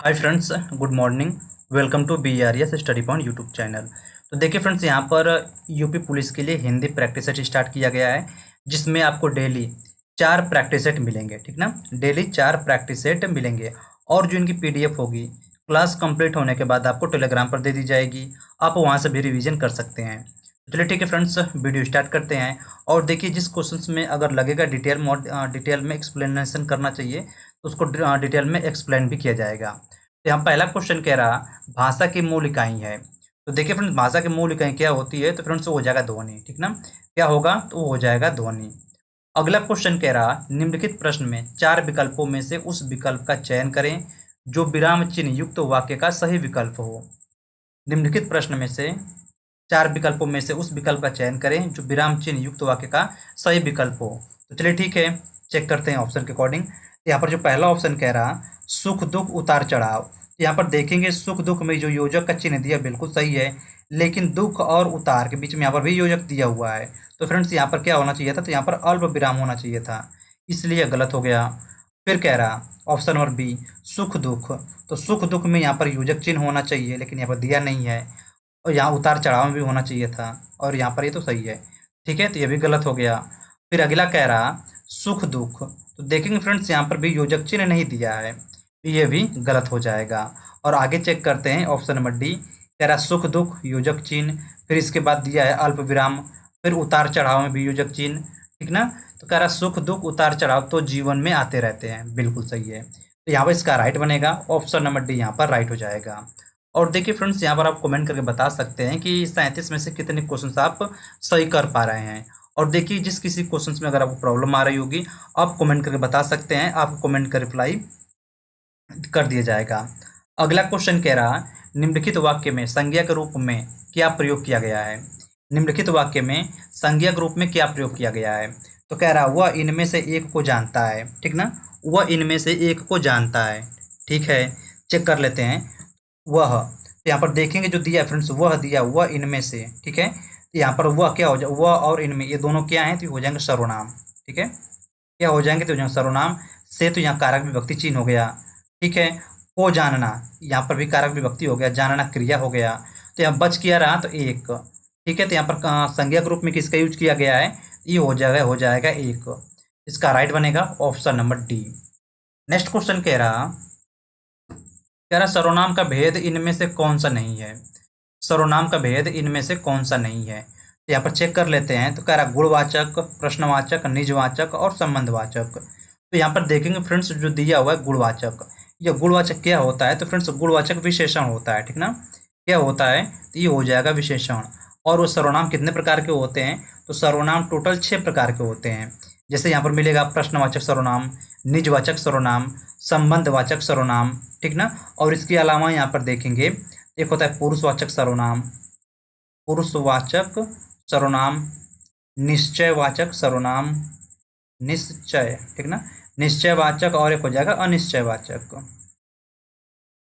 Hi friends, good morning. Welcome to BRS study point YouTube channel. तो देखिए friends, यहाँ पर यूपी पुलिस के लिए हिंदी प्रैक्टिस सेट स्टार्ट किया गया है, जिसमें आपको डेली 4 प्रैक्टिस सेट मिलेंगे। ठीक ना, डेली 4 प्रैक्टिस सेट मिलेंगे। और जो इनकी PDF होगी, क्लास कंप्लीट होने के बाद आपको टेलीग्राम पर दे दी जाएगी। आप वहाँ से भी रिवीजन कर सकते हैं। तो चलिए ठीक है फ्रेंड्स, वीडियो स्टार्ट करते हैं। और देखिए, जिस क्वेश्चन में अगर लगेगा डिटेल में एक्सप्लेनेशन करना चाहिए, तो उसको डिटेल में एक्सप्लेन भी किया जाएगा। तो यहाँ पहला क्वेश्चन कह रहा, भाषा की मूल इकाई है। तो देखिए फ्रेंड्स, भाषा की मूल इकाई क्या होती है? तो फ्रेंड्स वो हो जाएगा ध्वनि। ठीक ना, क्या होगा? तो वो हो जाएगा ध्वनि। अगला क्वेश्चन कह रहा, निम्नलिखित प्रश्न में 4 विकल्पों में से उस विकल्प का चयन करें जो विराम चिन्ह युक्त वाक्य का सही विकल्प हो। निम्नलिखित प्रश्न में से 4 विकल्पों में से उस विकल्प का चयन करें जो विराम चिन्ह युक्त वाक्य का सही विकल्प हो। तो चलिए ठीक है, चेक करते हैं ऑप्शन के अकॉर्डिंग। यहाँ पर जो पहला ऑप्शन कह रहा, सुख दुख उतार चढ़ाव। तो यहाँ पर देखेंगे, सुख दुख में जो योजक का चिन्ह दिया बिल्कुल सही है, लेकिन दुख और उतार के बीच में यहाँ पर भी योजक दिया हुआ है। तो फ्रेंड्स यहाँ पर क्या होना चाहिए था? तो यहाँ पर अल्प विराम होना चाहिए था, इसलिए गलत हो गया। फिर कह रहा ऑप्शन नंबर बी, सुख दुख। तो सुख दुख में यहाँ पर योजक चिन्ह होना चाहिए, लेकिन यहाँ पर दिया नहीं है। और यहाँ उतार चढ़ाव में भी होना चाहिए था, और यहाँ पर ये तो सही है। ठीक है, तो ये भी गलत हो गया। फिर अगला कह रहा, सुख दुख। तो देखेंगे फ्रेंड्स, यहाँ पर भी योजक चिन्ह नहीं दिया है, तो ये भी गलत हो जाएगा। और आगे चेक करते हैं ऑप्शन नंबर डी, कह रहा सुख दुख योजक चिन्ह, फिर इसके बाद दिया है अल्प विराम, फिर उतार चढ़ाव में भी योजक चिन्ह। ठीक ना, तो कह रहा सुख दुख उतार चढ़ाव तो जीवन में आते रहते हैं, बिल्कुल सही है। तो यहाँ पर इसका राइट बनेगा, ऑप्शन नंबर डी यहाँ पर राइट हो जाएगा। और देखिए फ्रेंड्स, यहाँ पर आप कमेंट करके बता सकते हैं कि 37 में से कितने क्वेश्चंस आप सही कर पा रहे हैं। और देखिए, जिस किसी क्वेश्चंस में अगर आपको प्रॉब्लम आ रही होगी, आप कमेंट करके बता सकते हैं, आपको कमेंट का रिप्लाई कर दिया जाएगा। अगला क्वेश्चन कह रहा, निम्नलिखित वाक्य में संज्ञा के रूप में क्या प्रयोग किया गया है? निम्नलिखित वाक्य में संज्ञा के रूप में क्या प्रयोग किया गया है? तो कह रहा, वह इनमें से एक को जानता है। ठीक ना, वह इनमें से एक को जानता है। ठीक है, चेक कर लेते हैं। वह, तो यहाँ पर देखेंगे जो दिया है फ्रेंड्स, वह दिया, वह इनमें से। ठीक है, तो यहाँ पर वह क्या हो जाए, वह और इनमें, ये दोनों क्या हैं? तो ये हो जाएंगे सर्वनाम। ठीक है, क्या हो जाएंगे? तो हो जाएंगे सर्वनाम से। तो यहाँ कारक विभक्ति चिन्ह हो गया। ठीक है, को जानना, यहाँ पर भी कारक विभक्ति हो गया, जानना क्रिया हो गया। तो यहाँ बच किया रहा तो एक। ठीक है, तो यहाँ पर संज्ञा के रूप में किसका यूज किया गया है? ये हो जाएगा एक। इसका राइट बनेगा option number D. Next question कह रहा सर्वनाम का भेद इनमें से कौन सा नहीं है? सर्वनाम का भेद इनमें से कौन सा नहीं है? तो यहाँ पर चेक कर लेते हैं। तो कह रहा गुणवाचक, प्रश्नवाचक, निजवाचक और संबंधवाचक। तो यहाँ पर देखेंगे फ्रेंड्स, जो दिया हुआ है गुणवाचक। यह गुणवाचक क्या होता है? तो फ्रेंड्स गुणवाचक विशेषण होता है। ठीक ना, क्या होता है? तो ये हो जाएगा विशेषण। और वो सर्वनाम कितने प्रकार के होते हैं? तो सर्वनाम टोटल 6 प्रकार के होते हैं। जैसे यहाँ पर मिलेगा प्रश्नवाचक सर्वनाम, निजवाचक सर्वनाम, संबंधवाचक सर्वनाम। ठीक ना, और इसके अलावा यहाँ पर देखेंगे, एक होता है पुरुषवाचक सर्वनाम, पुरुषवाचक सर्वनाम, निश्चयवाचक सर्वनाम, निश्चय। ठीक ना, निश्चयवाचक, और एक हो जाएगा अनिश्चयवाचक।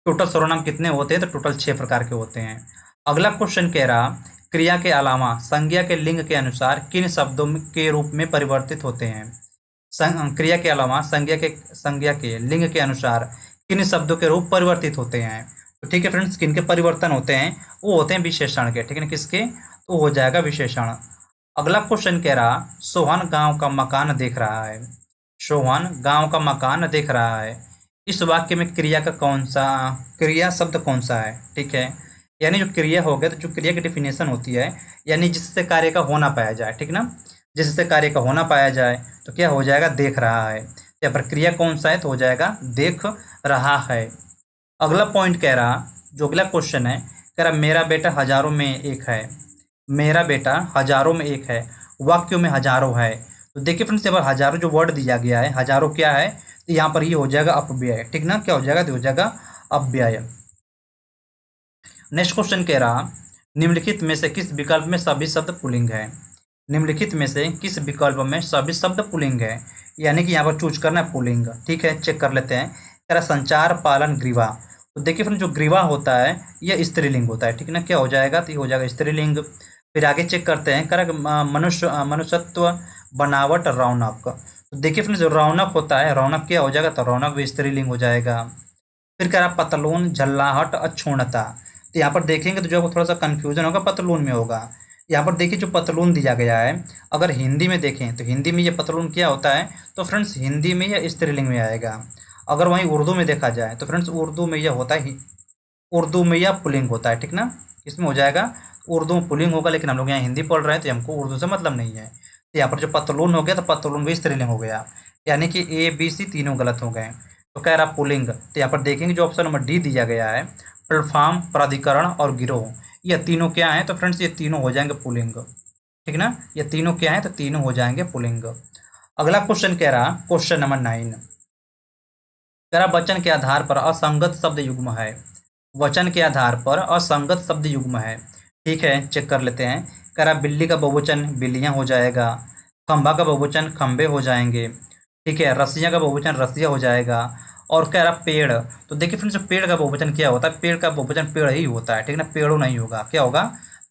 टोटल सर्वनाम कितने होते हैं? तो टोटल 6 प्रकार के होते हैं। अगला क्वेश्चन कह रहा, क्रिया के अलावा संज्ञा के लिंग के अनुसार किन शब्दों के रूप में परिवर्तित होते हैं? क्रिया के अलावा संज्ञा के लिंग के अनुसार किन शब्दों के रूप परिवर्तित होते हैं? तो ठीक है फ्रेंड्स, किन के परिवर्तन होते हैं? वो होते हैं विशेषण के। ठीक है ना, किसके? तो हो जाएगा विशेषण। अगला क्वेश्चन कह रहा, सोहन गांव का मकान देख रहा है। सोहन गांव का मकान देख रहा है। इस वाक्य में क्रिया का कौन सा, क्रिया शब्द कौन सा है? ठीक है, यानी जो क्रिया हो गया, तो जो क्रिया की डेफिनेशन होती है, यानी जिससे कार्य का होना पाया जाए। ठीक ना, जिससे कार्य का होना पाया जाए, तो क्या हो जाएगा? देख रहा है। यहाँ पर क्रिया कौन सा है? तो हो जाएगा देख रहा है। अगला पॉइंट कह रहा, जो अगला क्वेश्चन है, कह रहा मेरा बेटा हजारों में एक है। मेरा बेटा हजारों में एक है, वाक्यों में हजारों है। तो देखिए फ्रेंड्स, यहाँ पर हजारों जो वर्ड दिया गया है, हजारों क्या है? तो यहाँ पर ये हो जाएगा अपव्यय। ठीक ना, क्या हो जाएगा? तो हो जाएगा अपव्यय। नेक्स्ट क्वेश्चन कह रहा, निम्नलिखित में से किस विकल्प में सभी शब्द पुल्लिंग है? निम्नलिखित में से किस विकल्प में सभी शब्द पुल्लिंग है? यानी कि यहाँ पर चूज करना है पुल्लिंग। ठीक है, चेक कर लेते हैं। कह रहा संचार, पालन, ग्रीवा। तो देखिए फ्रेंड, जो ग्रीवा होता है यह स्त्रीलिंग होता है। ठीक ना, क्या हो जाएगा? तो ये हो जाएगा स्त्रीलिंग। फिर आगे चेक करते हैं। कह रहा मनुष्यत्व, बनावट, रौनक। तो देखिए फ्रेंड्स, जो रौनक होता है, रौनक क्या हो जाएगा? तो रौनक भी स्त्रीलिंग हो जाएगा। फिर कह रहा पतलून, झल्लाहट, अछूणता। तो यहाँ पर देखेंगे तो जो आपको थोड़ा सा कन्फ्यूजन होगा पतलून में होगा। यहाँ पर देखिए जो पतलून दिया गया है, अगर हिंदी में देखें तो हिंदी में ये पतलून क्या होता है, तो फ्रेंड्स हिंदी में यह स्त्रीलिंग में आएगा। अगर वहीं उर्दू में देखा जाए तो फ्रेंड्स उर्दू में यह होता है, उर्दू में यह पुल्लिंग होता है, ठीक ना। इसमें हो जाएगा उर्दू में पुल्लिंग होगा, लेकिन हम लोग यहाँ हिंदी पढ़ रहे हैं तो हमको उर्दू से मतलब नहीं है। तो यहाँ पर जो पतलून हो गया तो पतलून भी स्त्रीलिंग हो गया, यानी कि ए बी सी तीनों गलत हो गए। तो कह रहा पुल्लिंग, तो यहाँ पर देखेंगे जो ऑप्शन नंबर डी दिया गया है, प्लेटफॉर्म, प्राधिकरण और गिरोह, ये तीनों क्या हैं, तो फ्रेंड्स ये तीनों हो जाएंगे पुल्लिंग, ठीक ना। ये तीनों क्या हैं, तो तीनों हो जाएंगे पुल्लिंग। अगला क्वेश्चन कह रहा, क्वेश्चन नंबर 9, कह रहा वचन के आधार पर असंगत शब्द युग्म है। वचन के आधार पर असंगत शब्द युग्म है, ठीक है, चेक कर लेते हैं। कह रहा बिल्ली का बहुवचन बिल्लियां हो जाएगा, खंभा का बहुवचन खंबे हो जाएंगे, ठीक है, रस्सियां का बहुवचन रस्सियां हो जाएगा। और कह रहा पेड़, तो देखिए फ्रेंड्स पेड़ का बहुवचन क्या होता है, पेड़ का बहुवचन पेड़ ही होता है, ठीक ना, पेड़ों नहीं होगा, क्या होगा,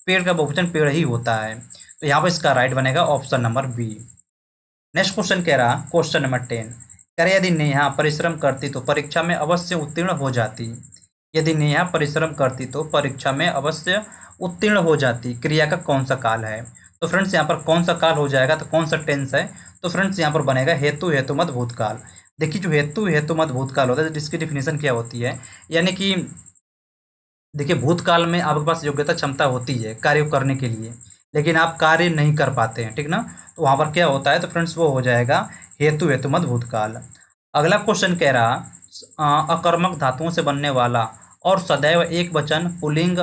पेड़ का बहुवचन पेड़ ही होता है। तो यहाँ पर इसका राइट बनेगा option number B. Next question कह रहा, क्वेश्चन नंबर 10, कह रहा यदि नेहा परिश्रम करती तो परीक्षा में अवश्य उत्तीर्ण हो जाती। यदि नेहा परिश्रम करती तो परीक्षा में अवश्य उत्तीर्ण हो जाती, क्रिया का कौन सा काल है। तो फ्रेंड्स यहाँ पर कौन सा काल हो जाएगा, तो कौन सा टेंस है, तो फ्रेंड्स यहाँ पर बनेगा हेतु हेतुमत भूतकाल। देखिए जो हेतु हेतुमत भूतकाल होता है जिसकी डिफिनेशन क्या होती है, यानी कि देखिए भूतकाल में आपके पास योग्यता क्षमता होती है कार्य करने के लिए, लेकिन आप कार्य नहीं कर पाते हैं, ठीक ना। तो वहाँ पर क्या होता है, तो फ्रेंड्स वो हो जाएगा हेतु हेतुमत भूतकाल। अगला क्वेश्चन कह रहा अकर्मक धातुओं से बनने वाला और सदैव एक वचन पुल्लिंग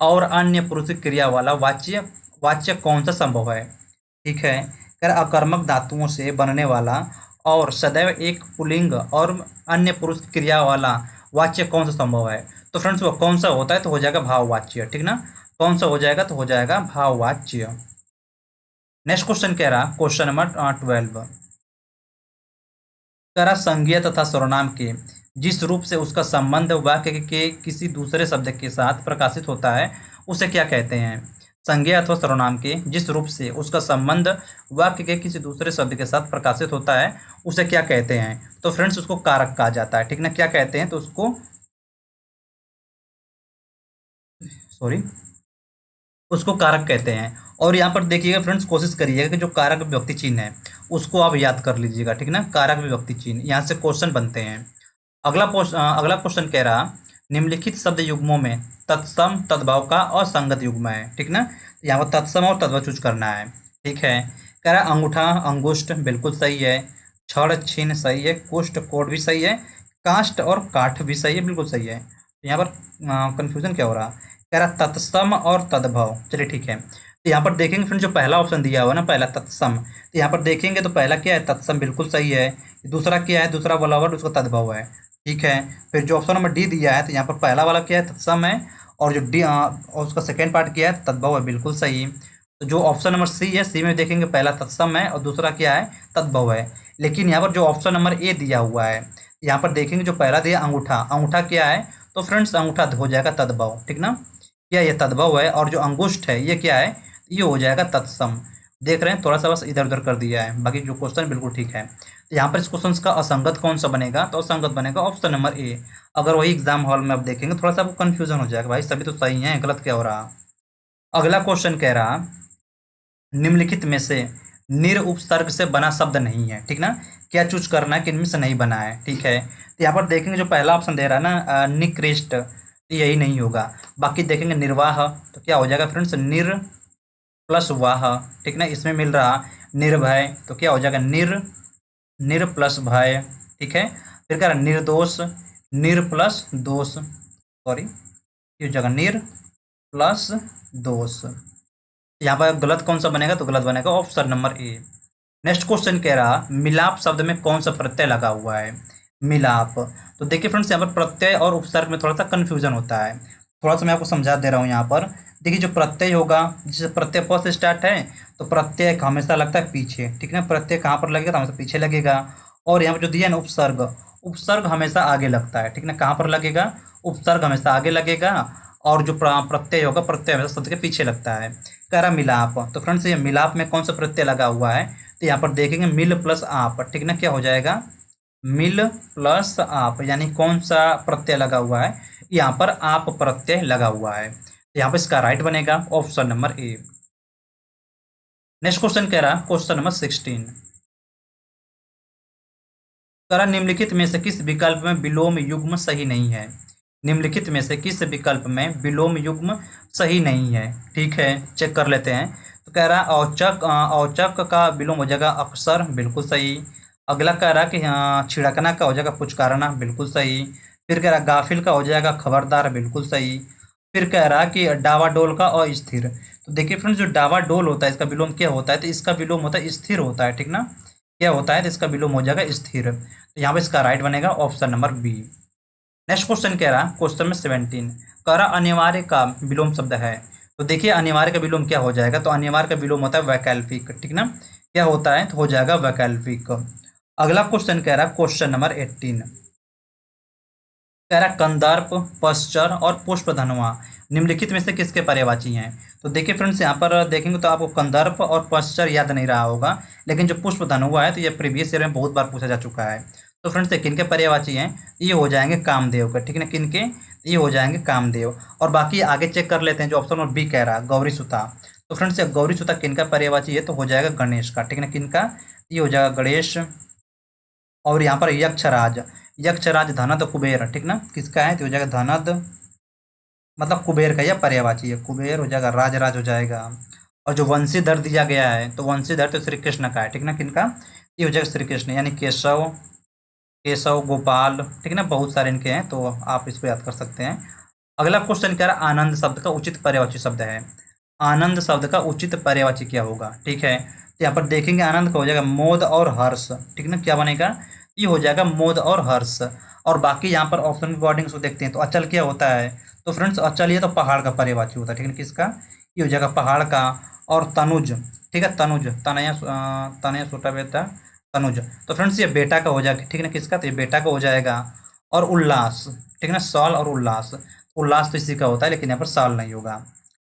और अन्य पुरुष क्रिया वाला वाच्य वाच्य कौन सा संभव है, ठीक है। कह रहा अकर्मक धातुओं से बनने वाला और सदैव एक पुल्लिंग और अन्य पुरुष क्रिया वाला वाच्य कौन सा संभव है। तो फ्रेंड्स वो कौन सा होता है, तो हो जाएगा भाववाच्य, ठीक ना। कौन सा हो जाएगा, तो हो जाएगा भाववाच्य। नेक्स्ट क्वेश्चन कह रहा क्वेश्चन नंबर 12, कह रहा संज्ञा तथा सर्वनाम के जिस रूप से उसका संबंध वाक्य के किसी दूसरे शब्द के साथ प्रकाशित होता है उसे क्या कहते हैं। संज्ञा अथवा सर्वनाम के जिस रूप से उसका संबंध वाक्य के किसी दूसरे शब्द के साथ प्रकाशित होता है उसे क्या कहते हैं। तो फ्रेंड्स उसको कारक कहा जाता है, ठीक ना। क्या कहते हैं, तो उसको सॉरी उसको कारक कहते हैं। और यहाँ पर देखिएगा फ्रेंड्स, कोशिश करिएगा कि जो कारक विभक्ति चिन्ह है उसको आप याद कर लीजिएगा, ठीक ना। कारक विभक्ति चिन्ह यहाँ से क्वेश्चन बनते हैं। अगला क्वेश्चन कह रहा निम्नलिखित शब्द युग्मों में तत्सम तद्भव का असंगत युग्म है, ठीक ना। यहाँ पर तत्सम और तद्भव चूज करना है, ठीक है। कह रहा अंगूठा अंगुष्ठ बिल्कुल सही है, छड़ छिन्न सही है, कुष्ठ कोट भी सही है, काष्ठ और काठ भी सही है, बिल्कुल सही है। यहाँ पर कंफ्यूजन क्या हो रहा, कह रहा तत्सम और तद्भव, चलिए ठीक है। तो यहाँ पर देखेंगे फ्रेंड जो पहला ऑप्शन दिया हुआ है ना, पहला तत्सम, तो यहाँ पर देखेंगे तो पहला क्या है, तत्सम बिल्कुल सही है। दूसरा क्या है, दूसरा वाला वर्ड उसका तद्भव है, ठीक है। फिर जो ऑप्शन नंबर डी दिया है तो यहाँ पर पहला वाला क्या है, तत्सम है, और जो डी और उसका सेकेंड पार्ट क्या है, तद्भव है, बिल्कुल सही। तो जो ऑप्शन नंबर सी है, सी में देखेंगे पहला तत्सम है और दूसरा क्या है, तद्भव है। लेकिन यहाँ पर जो ऑप्शन नंबर ए दिया हुआ है, यहाँ पर देखेंगे जो पहला दिया अंगूठा, अंगूठा क्या है, तो फ्रेंड्स अंगूठा हो जाएगा तद्भव, ठीक ना। क्या ये तद्भव है, और जो अंगुष्ठ है ये क्या है, ये हो जाएगा तत्सम। देख रहे हैं, थोड़ा सा बस इधर उधर कर दिया है, बाकी जो क्वेश्चन बिल्कुल ठीक है। तो यहाँ पर इस क्वेश्चन का असंगत कौन सा बनेगा, तो असंगत बनेगा ऑप्शन नंबर ए। अगर वही एग्जाम हॉल में आप देखेंगे थोड़ा सा आपको कन्फ्यूजन हो जाएगा, भाई सभी तो सही है, गलत क्या हो रहा। अगला क्वेश्चन कह रहा निम्नलिखित में से निर उपसर्ग से बना शब्द नहीं है, ठीक ना। क्या चूज करना है कि इनमें से नहीं बना है, ठीक है। तो यहाँ पर देखेंगे जो पहला ऑप्शन दे रहा है ना निकृष्ट, तो यही नहीं होगा। बाकी देखेंगे निर्वाह, तो क्या हो जाएगा फ्रेंड्स, निर प्लस वाह, ठीक ना। इसमें मिल रहा निर्भय, तो क्या हो जाएगा निर प्लस भय, ठीक है। फिर कह रहा निर्दोष, निर प्लस दोष, सॉरी ये हो जाएगा निर प्लस दोष। यहाँ पर गलत कौन सा बनेगा, तो गलत बनेगा option number A. Next question कह रहा मिलाप शब्द में कौन सा प्रत्यय लगा हुआ है, मिलाप। तो देखिए फ्रेंड्स यहाँ पर प्रत्यय और उपसर्ग में थोड़ा सा कन्फ्यूजन होता है, थोड़ा सा मैं आपको समझा दे रहा हूँ। यहाँ पर देखिए जो प्रत्यय होगा, जैसे प्रत्यय प से स्टार्ट है तो प्रत्यय हमेशा लगता है पीछे, ठीक है। प्रत्यय कहाँ पर लगेगा, तो हमेशा पीछे लगेगा। और यहाँ पर जो दिया है ना उपसर्ग, उपसर्ग हमेशा आगे लगता है, ठीक ना। कहाँ पर लगेगा, उपसर्ग हमेशा आगे लगेगा, और जो प्रत्यय होगा प्रत्यय हमेशा शब्द के पीछे लगता है। कह रहा मिलाप, तो फ्रेंड्स ये मिलाप में कौन सा प्रत्यय लगा हुआ है, तो यहाँ पर देखेंगे मिल प्लस आप, ठीक ना। क्या हो जाएगा, मिल प्लस आप, यानी कौन सा प्रत्यय लगा हुआ है, यहाँ पर आप प्रत्यय लगा हुआ है। यहाँ पर इसका राइट बनेगा option number A. Next question कह रहा, क्वेश्चन नंबर 16 कह रहा, निम्नलिखित में से किस विकल्प में विलोम युग्म सही नहीं है। निम्नलिखित में से किस विकल्प में विलोम युग्म सही नहीं है। ठीक है, चेक कर लेते हैं। तो कह रहा औचक, औचक का विलोम हो जाएगा अक्सर, बिल्कुल सही। अगला कह रहा कि छिड़कना का हो जाएगा पुचकारना, बिल्कुल सही। फिर कह रहा गाफिल का हो जाएगा खबरदार, बिल्कुल सही। फिर कह रहा कि डावाडोल का अस्थिर। तो देखिए फ्रेंड्स, जो डावाडोल होता है इसका विलोम क्या होता है, तो इसका विलोम होता है स्थिर होता है, ठीक ना। क्या होता है, तो इसका विलोम हो जाएगा स्थिर। तो यहाँ पे इसका राइट बनेगा option number B. Next question कह रहा, क्वेश्चन में 17 कह रहा अनिवार्य का विलोम शब्द है। तो देखिए अनिवार्य का विलोम क्या हो जाएगा, तो अनिवार्य का विलोम होता है वैकल्पिक, ठीक ना। क्या होता है, तो हो जाएगा वैकल्पिक। अगला क्वेश्चन कह रहा क्वेश्चन नंबर 18 कह रहा कंदर्प, पश्चर और पुष्पधनुआ निम्नलिखित में से किसके पर्यायवाची हैं। तो देखिए फ्रेंड्स, यहाँ पर देखेंगे तो आपको कंदर्प और पश्चर याद नहीं रहा होगा, लेकिन जो पुष्पधनुआ है तो ये प्रीवियस ईयर में बहुत बार पूछा जा चुका है। तो फ्रेंड्स ये किनके पर्यायवाची हैं, ये हो जाएंगे कामदेव के, ठीक है ना। किनके, ये हो जाएंगे कामदेव। और बाकी आगे चेक कर लेते हैं, जो ऑप्शन नंबर बी कह रहा गौरी सुता। तो फ्रेंड्स ये गौरी सुता किनका पर्यायवाची है, तो हो जाएगा गणेश का, ठीक है ना। किनका, ये हो जाएगा गणेश। और यहाँ पर यक्षराज, यक्षराज धनद कुबेर, ठीक ना, किसका है, तो हो जाएगा धनद, मतलब कुबेर का यह पर्यायवाची है, कुबेर हो जाएगा, राजराज हो जाएगा। और जो वंशीधर दिया गया है, तो वंशीधर तो श्री कृष्ण का है, ठीक ना। किनका, ये हो जाएगा श्री कृष्ण, यानी केशव, केशव गोपाल, ठीक है ना, बहुत सारे इनके हैं, तो आप इसको याद कर सकते हैं। अगला क्वेश्चन क्या है, आनंद शब्द का उचित पर्यायवाची शब्द है। आनंद शब्द का उचित पर्यायवाची क्या होगा, ठीक है। तो यहाँ पर देखेंगे आनंद का हो जाएगा मोद और हर्ष, ठीक ना। क्या बनेगा, ये हो जाएगा मोद और हर्ष। और बाकी यहाँ पर ऑप्शन की वर्डिंग्स को देखते हैं, तो अचल क्या होता है, तो फ्रेंड्स अचल ये तो पहाड़ का पर्यायवाची होता है, ठीक है। किसका, ये हो जाएगा पहाड़ का। और तनुज, ठीक है, तनुज, तनया, तनया छोटा बेटा तनुज। तो फ्रेंड्स ये बेटा का हो जाएगा, ठीक है ना। किसका, तो ये बेटा का हो जाएगा। और उल्लास, ठीक है ना, साल और उल्लास, उल्लास तो इसी का होता है, लेकिन यहाँ पर साल नहीं होगा।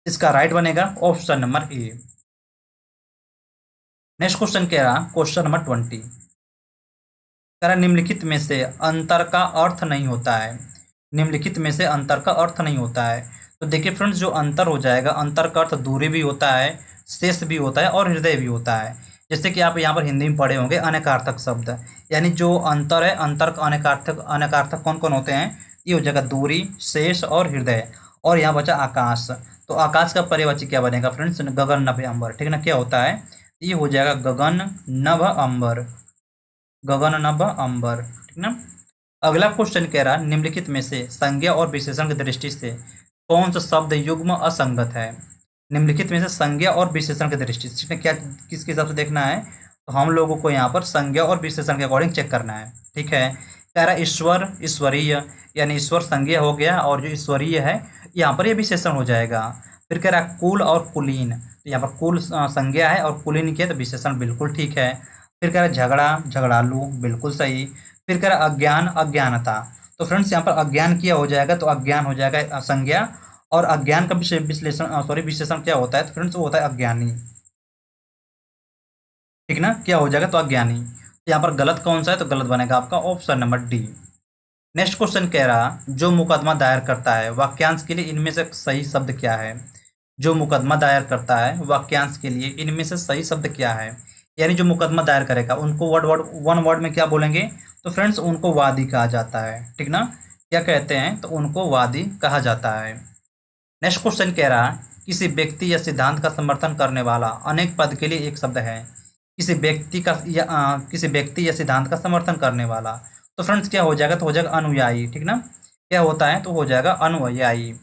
इसका राइट बनेगा option number A. Next question कह रहा, क्वेश्चन नंबर 20 कह रहा निम्नलिखित में से अंतर का अर्थ नहीं होता है। निम्नलिखित में से अंतर का अर्थ नहीं होता है। तो देखिए फ्रेंड्स, जो अंतर हो जाएगा, अंतर का अर्थ दूरी भी होता है, शेष भी होता है और हृदय भी होता है। जैसे कि आप यहाँ पर हिंदी में पढ़े होंगे अनेकार्थक शब्द, यानी जो अंतर है, अंतर का अनेकार्थक, अनेकार्थक कौन कौन होते हैं, ये हो जाएगा दूरी, शेष और हृदय। और यहाँ बचा आकाश। तो आकाश का पर्यायवाची क्या बनेगा फ्रेंड्स, गगन नभ अंबर, ठीक है ना। क्या होता है, ये हो जाएगा गगन नभ अंबर, गगन नभ अंबर, ठीक ना। अगला क्वेश्चन कह रहा निम्नलिखित में से संज्ञा और विशेषण की दृष्टि से कौन सा शब्द युग्म असंगत है। निम्नलिखित में से संज्ञा और विशेषण की दृष्टि से क्या, किसके हिसाब से देखना है, तो हम लोगों को यहाँ पर संज्ञा और विशेषण के अकॉर्डिंग चेक करना है, ठीक है। कह रहा ईश्वर, ईश्वरीय, यानी ईश्वर संज्ञा हो गया, और जो ईश्वरीय है यहाँ पर ये विशेषण हो जाएगा। फिर कह रहा कुल और कुलीन, तो यहाँ पर कुल संज्ञा है और कुलीन की है, तो विशेषण बिल्कुल ठीक है। फिर कह रहा झगड़ा, झगड़ालू, बिल्कुल सही। फिर कह रहा अज्ञान, अज्ञानता। तो फ्रेंड्स यहाँ पर अज्ञान किया हो जाएगा, तो अज्ञान हो जाएगा संज्ञा। और अज्ञान का विश्लेषण, सॉरी विशेषण क्या होता है, तो फ्रेंड्स वो होता है अज्ञानी, ठीक ना। क्या हो जाएगा, तो अज्ञानी। तो यहाँ पर गलत कौन सा है, तो गलत बनेगा आपका option number D. Next question कह रहा जो मुकदमा दायर करता है वाक्यांश के लिए इनमें से सही शब्द क्या है। जो मुकदमा दायर करता है वाक्यांश के लिए इनमें से सही शब्द क्या है, यानी जो मुकदमा दायर करेगा उनको वन वर्ड में क्या बोलेंगे, तो फ्रेंड्स उनको वादी कहा जाता है, ठीक ना। क्या कहते हैं, तो उनको वादी कहा जाता है। नेक्स्ट क्वेश्चन कह रहा किसी व्यक्ति या सिद्धांत का समर्थन करने वाला अनेक पद के लिए एक शब्द है। किसी व्यक्ति का या किसी व्यक्ति या सिद्धांत का समर्थन करने वाला, तो फ्रेंड्स क्या हो जाएगा, तो हो जाएगा अनुयायी, ठीक ना। क्या होता है, तो हो जाएगा अनुयायी।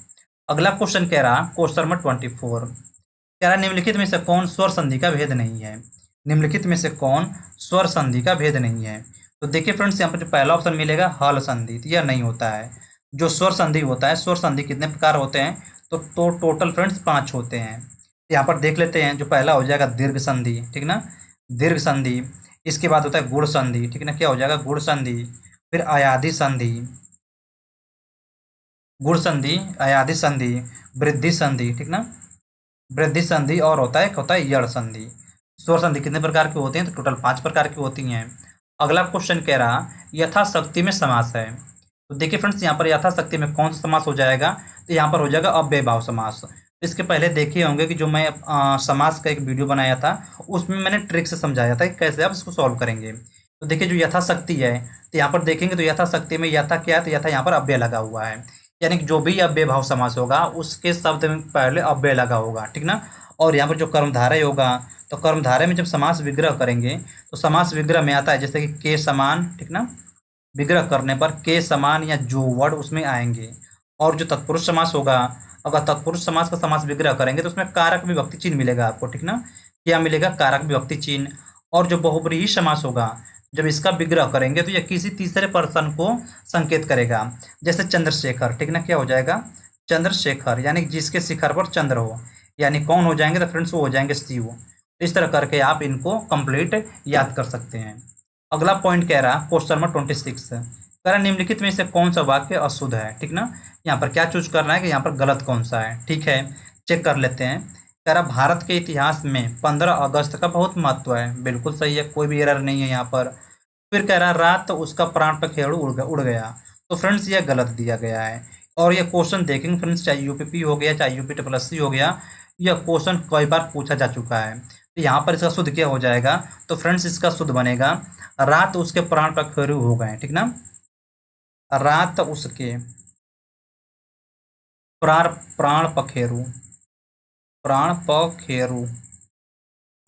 अगला क्वेश्चन कह रहा क्वेश्चन नंबर 24 कह रहा निम्नलिखित में से कौन स्वर संधि का भेद नहीं है। निम्नलिखित में से कौन स्वर संधि का भेद नहीं है। तो देखिए फ्रेंड्स, यहाँ पर जो पहला ऑप्शन मिलेगा हल संधि, तो यह नहीं होता है। जो स्वर संधि होता है, स्वर संधि कितने प्रकार होते हैं, तो टोटल फ्रेंड्स 5 होते हैं। यहाँ पर देख लेते हैं, जो पहला हो जाएगा दीर्घ संधि, ठीक ना, दीर्घ संधि। इसके बाद होता है गुण संधि, ठीक ना, क्या हो जाएगा, गुण संधि। फिर अयाधि संधि, गुण संधि, अयाधि संधि, वृद्धि संधि, ठीक ना, वृद्धि संधि। और होता है, एक होता है यड़ संधि। स्वर संधि कितने प्रकार की होती हैं, तो टोटल 5 प्रकार की होती हैं। अगला क्वेश्चन कह रहा यथाशक्ति में समास है। तो देखिए फ्रेंड्स, यहाँ पर यथाशक्ति में कौन सा समास हो जाएगा, तो यहाँ पर हो जाएगा अव्ययभाव समास। इसके पहले देखे होंगे कि जो मैं समास का एक वीडियो बनाया था, उसमें मैंने ट्रिक से समझाया था कि कैसे आप इसको सॉल्व करेंगे। तो देखिए जो यथाशक्ति है, तो यहाँ पर देखेंगे तो यथाशक्ति में यथा क्या है, तो यथा यहाँ पर अव्यय लगा हुआ है, यानी कि जो भी अव्ययभाव समास होगा उसके शब्द में पहले अव्यय लगा होगा, ठीक ना। और यहाँ पर जो कर्मधारय होगा, तो कर्मधारय में जब समास विग्रह करेंगे तो समास विग्रह में आता है जैसे कि के समान, ठीक ना। विग्रह करने पर के समान या जो वर्ड उसमें आएंगे। और जो तत्पुरुष समास होगा, अगर तत्पुरुष समास का समास विग्रह करेंगे तो उसमें कारक विभक्ति चिन्ह मिलेगा आपको, ठीक ना। क्या मिलेगा, कारक विभक्ति चिन्ह। और जो बहुब्रीहि समास होगा, जब इसका विग्रह करेंगे तो यह किसी तीसरे पर्सन को संकेत करेगा, जैसे चंद्रशेखर, ठीक ना। क्या हो जाएगा, चंद्रशेखर, यानी जिसके शिखर पर चंद्र हो, यानी कौन हो जाएंगे, तो फ्रेंड्स वो हो जाएंगे शिव। इस तरह करके आप इनको कंप्लीट याद कर सकते हैं। अगला पॉइंट कह रहा क्वेश्चन नंबर 26 कह रहा निम्नलिखित में से कौन सा वाक्य अशुद्ध है, ठीक ना। यहाँ पर क्या चूज करना है कि यहाँ पर गलत कौन सा है, ठीक है, चेक कर लेते हैं। कह रहा भारत के इतिहास में 15 अगस्त का बहुत महत्व है, बिल्कुल सही है, कोई भी एरर नहीं है यहाँ पर। फिर कह रहा रात उसका प्राण पखेरु उड़ गया, तो फ्रेंड्स ये गलत दिया गया है। और ये क्वेश्चन देखेंगे फ्रेंड्स, चाहे यूपीपी हो गया चाहे यूपी हो गया, यह क्वेश्चन कई बार पूछा जा चुका है। तो यहाँ पर इसका शुद्ध क्या हो जाएगा, तो फ्रेंड्स इसका शुद्ध बनेगा रात उसके प्राण पखेरु हो गए, ठीक ना। रात उसके प्राण प्राण पखेरु प्राण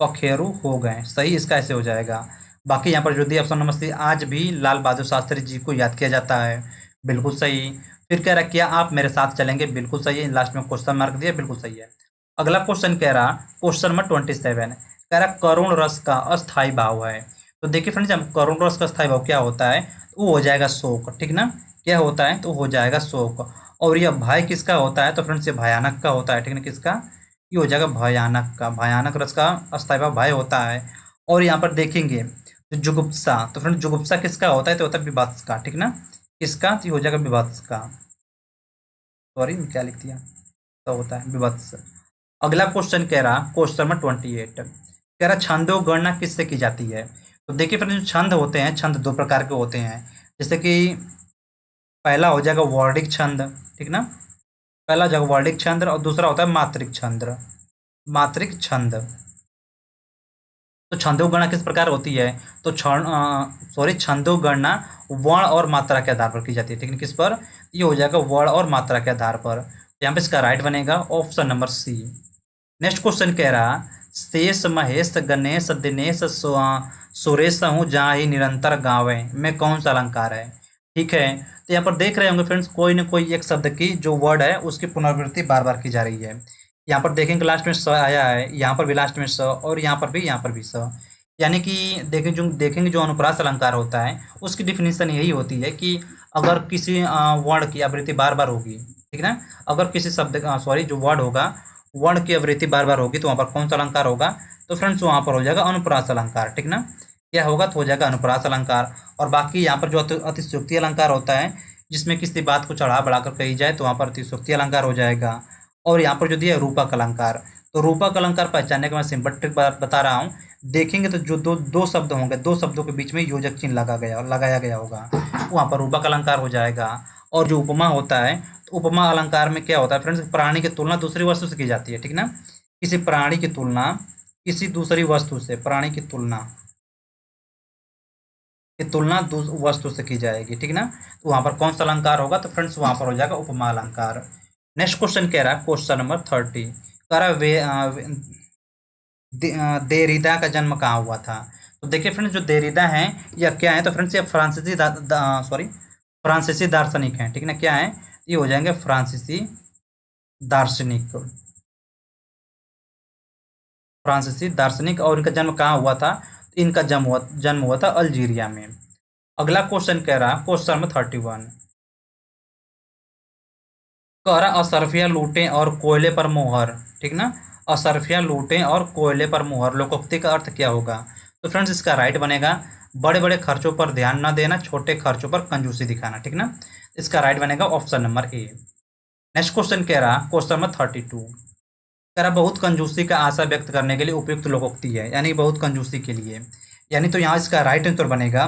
पखेरु हो गए, सही इसका ऐसे हो जाएगा। बाकी यहाँ पर जो दिया ऑप्शन नंबर सी, आज भी लाल बहादुर शास्त्री जी को याद किया जाता है, बिल्कुल सही। फिर कह रहा क्या आप मेरे साथ चलेंगे, बिल्कुल सही है, लास्ट में क्वेश्चन मार्क दिया, बिल्कुल सही है। अगला क्वेश्चन कह रहा क्वेश्चन नंबर 27 कह रहा करुण रस का अस्थायी भाव है। तो देखिए फ्रेंड्स, जब करुण रस का अस्थायी भाव क्या होता है, तो वो हो जाएगा शोक, ठीक ना। क्या होता है, तो हो जाएगा शोक। और यह भय किसका होता है, तो फ्रेंड्स ये भयानक का होता है, ठीक ना। किसका, ये हो जाएगा भयानक का, भयानक रस का अस्थायी भाव भय होता है। और यहाँ पर देखेंगे तो जुगुप्सा, तो फ्रेंड्स जुगुप्सा किसका होता है, तो होता है विभत्स का, ठीक ना। किसका, तो ये हो जाएगा विभत्स का, सॉरी मैं क्या लिख दिया, तो होता है विभत्स। अगला क्वेश्चन कह रहा क्वेश्चन नंबर 28 कह रहा छंदो गणना किससे की जाती है। तो देखिए फ्रेंड्स, जो छंद होते हैं, छंद दो प्रकार के होते हैं, जैसे कि पहला हो जाएगा वर्णिक छंद, ठीक ना। पहला हो जाएगा वर्णिक छंद और दूसरा होता है मात्रिक छंद। मात्रिक छंद, तो छंदो गणना किस प्रकार होती है, तो छंदो गणना वर्ण और मात्रा के आधार पर की जाती है, ठीक है। किस पर, ये हो जाएगा वर्ण और मात्रा के आधार पर। यहाँ पे इसका राइट बनेगा option number C. Next question कह रहा शेष महेश गणेश दिनेश सुरेश हूँ जहाँ ही निरंतर गावे में कौन सा अलंकार है, ठीक है। तो यहाँ पर देख रहे होंगे फ्रेंड्स, कोई ना कोई एक शब्द की जो वर्ड है उसकी पुनरावृत्ति बार बार की जा रही है। यहाँ पर देखेंगे लास्ट में स आया है, यहाँ पर भी लास्ट में स, और यहाँ पर भी स। यानी कि देखेंगे जो अनुप्रास अलंकार होता है उसकी डिफिनीशन यही होती है कि अगर किसी वर्ण की आवृत्ति बार बार होगी, ठीक ना। अगर किसी शब्द सॉरी जो वर्ड होगा वर्ण की आवृत्ति बार बार होगी तो वहाँ पर कौन सा अलंकार होगा, तो फ्रेंड्स वहाँ पर हो जाएगा अनुप्रास अलंकार, ठीक ना। क्या होगा, तो हो जाएगा अनुप्रास अलंकार। और बाकी यहाँ पर जो अतिशयोक्ति अलंकार होता है, जिसमें किसी बात को चढ़ा बढ़ाकर कही जाए तो वहाँ पर अतिशयोक्ति अलंकार हो जाएगा। और यहाँ पर जो दिया है रूपक अलंकार, तो रूपक अलंकार पहचानने का मैं सिंपल ट्रिक बता रहा हूँ। देखेंगे तो जो दो शब्द होंगे, दो शब्दों के बीच में योजक चिन्ह लगाया गया होगा, वहाँ पर रूपक अलंकार हो जाएगा। और जो उपमा होता है, तो उपमा अलंकार में क्या होता है फ्रेंड्स, प्राणी की तुलना दूसरी वस्तु से की जाती है, ठीक ना। किसी प्राणी की तुलना किसी दूसरी वस्तु से, प्राणी की तुलना वस्तु से की जाएगी, ठीक ना। तो वहाँ पर कौन सा अलंकार होगा, तो फ्रेंड्स वहाँ पर हो जाएगा उपमा अलंकार। नेक्स्ट क्वेश्चन कह रहा है क्वेश्चन नंबर 30 कह रहा देरिदा का जन्म कहाँ हुआ था। तो देखिए फ्रेंड्स, जो देरिदा है या क्या है, तो फ्रेंड्स ये फ्रांसीसी दार्शनिक हैं, ठीक ना। क्या है, ये हो जाएंगे फ्रांसीसी दार्शनिक। और इनका जन्म कहाँ हुआ था, इनका जन्म हुआ था अल्जीरिया में। अगला क्वेश्चन कह रहा क्वेश्चन नंबर 31 कह रहा असरफिया लूटें और कोयले पर मोहर, ठीक ना। असरफिया लूटें और कोयले पर मोहर लोकोक्ति का अर्थ क्या होगा, तो फ्रेंड्स इसका राइट बनेगा बड़े बड़े खर्चों पर ध्यान न देना, छोटे खर्चों पर कंजूसी दिखाना, ठीक ना। इसका राइट बनेगा option number A. Next question कह रहा क्वेश्चन नंबर 32 कह रहा बहुत कंजूसी का आशा व्यक्त करने के लिए उपयुक्त लोकोक्ति है, यानी बहुत कंजूसी के लिए। यानी तो यहाँ इसका राइट आंसर बनेगा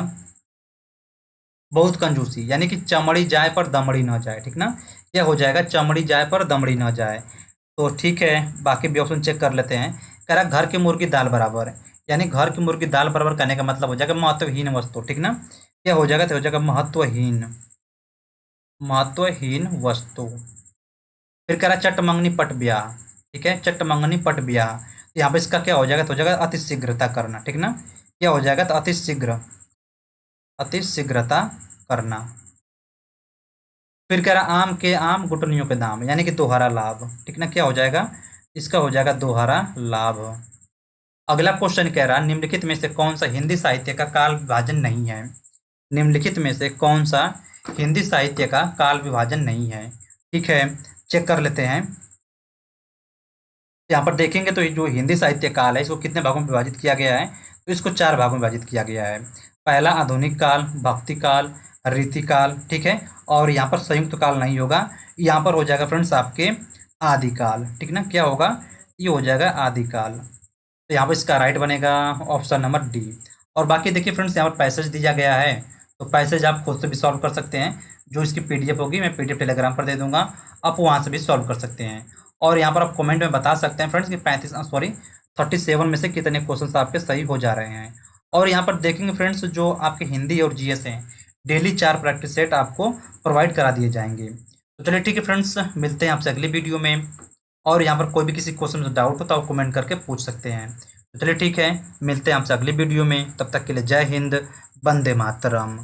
बहुत कंजूसी, यानी कि चमड़ी जाए पर दमड़ी न जाए, ठीक ना। क्या हो जाएगा, चमड़ी जाए पर दमड़ी न जाए। तो ठीक है, बाकी भी ऑप्शन चेक कर लेते हैं। कह रहा घर की मुर्गी दाल बराबर है, यानी घर की मुर्गी दाल बराबर कहने का मतलब हो जाएगा महत्वहीन वस्तु, ठीक ना। क्या हो जाएगा, तो हो जाएगा महत्वहीन, महत्वहीन वस्तु। फिर कह रहा चटमंगनी पट ब्याह, ठीक है, चटमंगनी पट ब्याह। तो यहाँ पे इसका क्या हो जाएगा, तो हो जाएगा अतिशीघ्रता करना, ठीक ना। क्या हो जाएगा, तो अतिशीघ्र, अतिशीघ्रता करना। फिर कह रहा आम के आम गुठलियों के दाम, यानी कि दोहरा लाभ, ठीक ना। क्या हो जाएगा, इसका हो जाएगा दोहरा लाभ। अगला क्वेश्चन कह रहा निम्नलिखित में से कौन सा हिंदी साहित्य का काल विभाजन नहीं है। निम्नलिखित में से कौन सा हिंदी साहित्य का काल विभाजन नहीं है, ठीक है। चेक कर लेते हैं। यहाँ पर देखेंगे तो ये जो हिंदी साहित्य काल है इसको कितने भागों में विभाजित किया गया है, तो इसको 4 भागों में विभाजित किया गया है। पहला आधुनिक काल, भक्ति काल, रीतिकाल, ठीक है। और यहाँ पर संयुक्त काल नहीं होगा, यहाँ पर हो जाएगा फ्रेंड्स आपके आदिकाल, ठीक ना। क्या होगा, ये हो जाएगा आदिकाल। तो यहाँ पर इसका राइट बनेगा ऑप्शन नंबर डी। और बाकी देखिए फ्रेंड्स, यहाँ पर पैसेज दिया गया है, तो पैसेज आप खुद से भी सॉल्व कर सकते हैं। जो इसकी पीडीएफ होगी मैं पीडीएफ टेलीग्राम पर दे दूंगा, आप वहाँ से भी सॉल्व कर सकते हैं। और यहाँ पर आप कमेंट में बता सकते हैं फ्रेंड्स कि 37 में से कितने क्वेश्चन आपके सही हो जा रहे हैं। और यहाँ पर देखेंगे फ्रेंड्स, जो आपके हिंदी और जीएस हैं, डेली 4 प्रैक्टिस सेट आपको प्रोवाइड करा दिए जाएंगे। तो चलिए ठीक है फ्रेंड्स, मिलते हैं आपसे अगली वीडियो में। और यहाँ पर कोई भी किसी क्वेश्चन में डाउट हो तो आप कमेंट करके पूछ सकते हैं। तो चलिए ठीक है, मिलते हैं आपसे अगली वीडियो में। तब तक के लिए जय हिंद, वंदे मातरम।